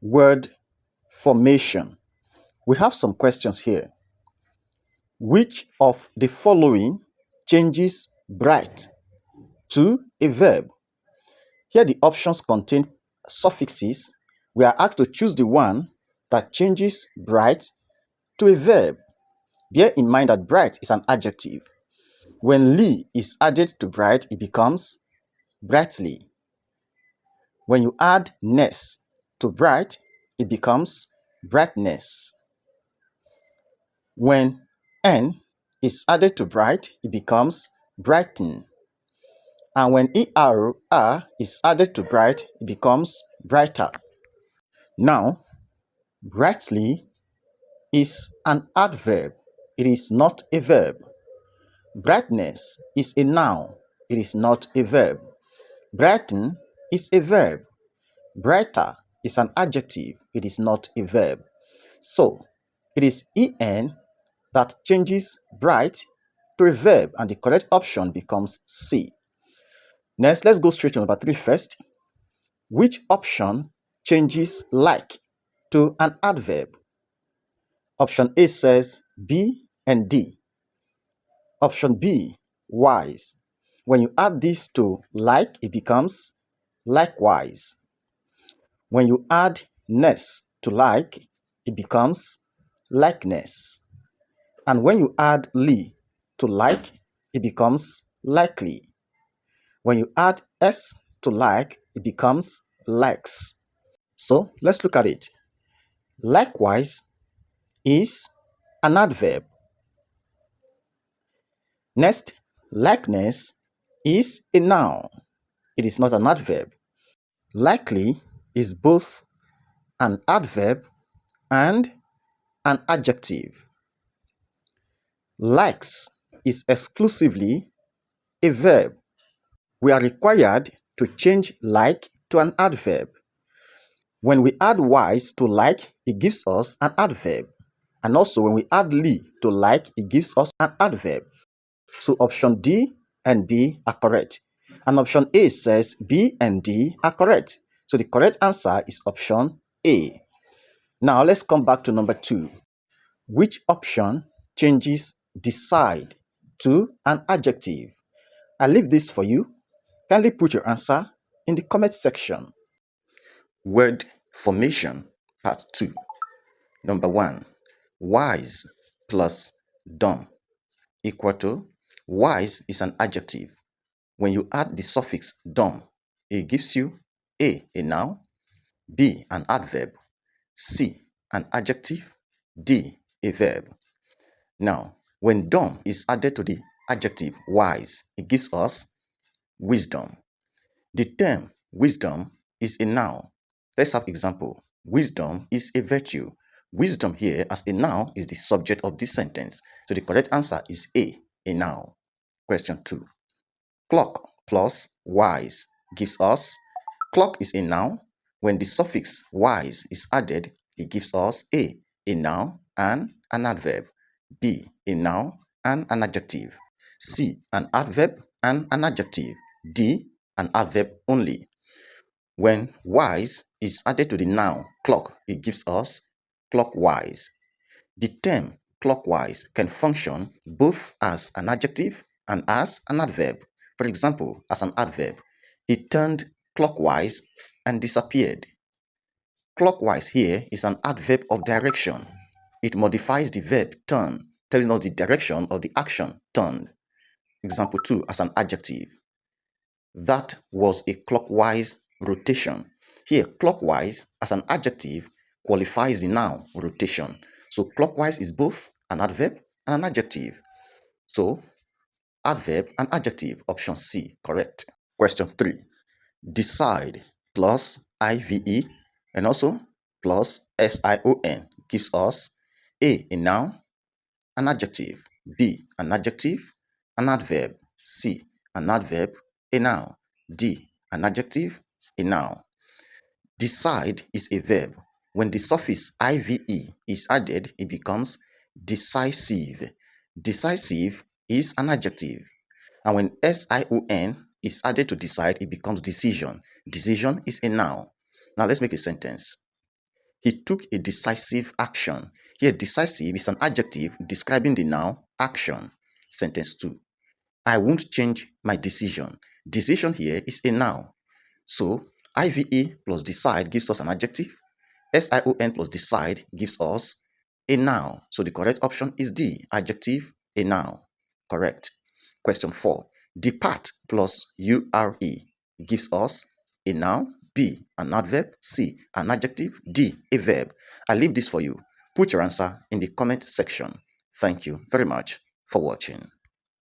Word formation. We have some questions here. Which of the following changes bright to a verb? Here the options contain suffixes. We are asked to choose the one that changes bright to a verb. Bear in mind that bright is an adjective. When "ly" is added to bright, it becomes brightly. When you add "ness" to bright, it becomes brightness. When "n" is added to bright, it becomes brighten. And when "er" is added to bright, it becomes brighter. Now, brightly is an adverb. It is not a verb. Brightness is a noun. It is not a verb. Brighten is a verb. Brighter is an adjective. It is not a verb. So, it is en that changes bright to a verb, and the correct option becomes C. Next, let's go straight to number 3 first. Which option changes like to an adverb? Option A says B and D. Option B, wise. When you add this to like, it becomes likewise. When you add ness to like, it becomes likeness. And when you add ly to like, it becomes likely. When you add s to like, it becomes likes. So let's look at it. Likewise is an adverb. Next, likeness is a noun. It is not an adverb. Likely is both an adverb and an adjective. Likes is exclusively a verb. We are required to change like to an adverb. When we add wise to like, it gives us an adverb. And also when we add ly to like, it gives us an adverb. So option D and B are correct. And option A says B and D are correct. So the correct answer is option A. Now let's come back to number 2. Which option changes decide to an adjective? I leave this for you. Kindly put your answer in the comment section. Word formation part 2. Number 1. Wise plus dumb equal to wise is an adjective. When you add the suffix dumb, it gives you A, a noun, B, an adverb, C, an adjective, D, a verb. Now, when dumb is added to the adjective wise, it gives us wisdom. The term wisdom is a noun. Let's have example. Wisdom is a virtue. Wisdom here as a noun is the subject of this sentence. So the correct answer is A, a noun. Question 2. Clock plus wise gives us, clock is a noun. When the suffix wise is added, it gives us A, a noun and an adverb, B, a noun and an adjective, C, an adverb and an adjective, D, an adverb only. When wise is added to the noun clock, it gives us clockwise. The term clockwise can function both as an adjective and as an adverb. For example, as an adverb, it turned clockwise and disappeared. Clockwise here is an adverb of direction. It modifies the verb turn, telling us the direction of the action turned. Example 2, as an adjective. That was a clockwise rotation. Here, clockwise as an adjective qualifies the noun rotation. So clockwise is both an adverb and an adjective. So adverb and adjective, option C, correct. Question 3. Decide plus IVE and also plus SION gives us A, a noun, an adjective, B, an adjective, an adverb, C, an adverb, a noun, D, an adjective, a noun. Decide is a verb. When the suffix IVE is added, it becomes decisive. Decisive is an adjective. And when SION is added to decide, it becomes decision. Decision is a noun. Now let's make a sentence. He took a decisive action. Here, decisive is an adjective describing the noun action. Sentence 2. I won't change my decision. Decision here is a noun. So, IVE plus decide gives us an adjective. SION plus decide gives us a noun. So, the correct option is D, adjective, a noun. Correct. Question 4. Depart plus URE gives us a noun. B, an adverb. C, an adjective. D, a verb. I leave this for you. Put your answer in the comment section. Thank you very much for watching.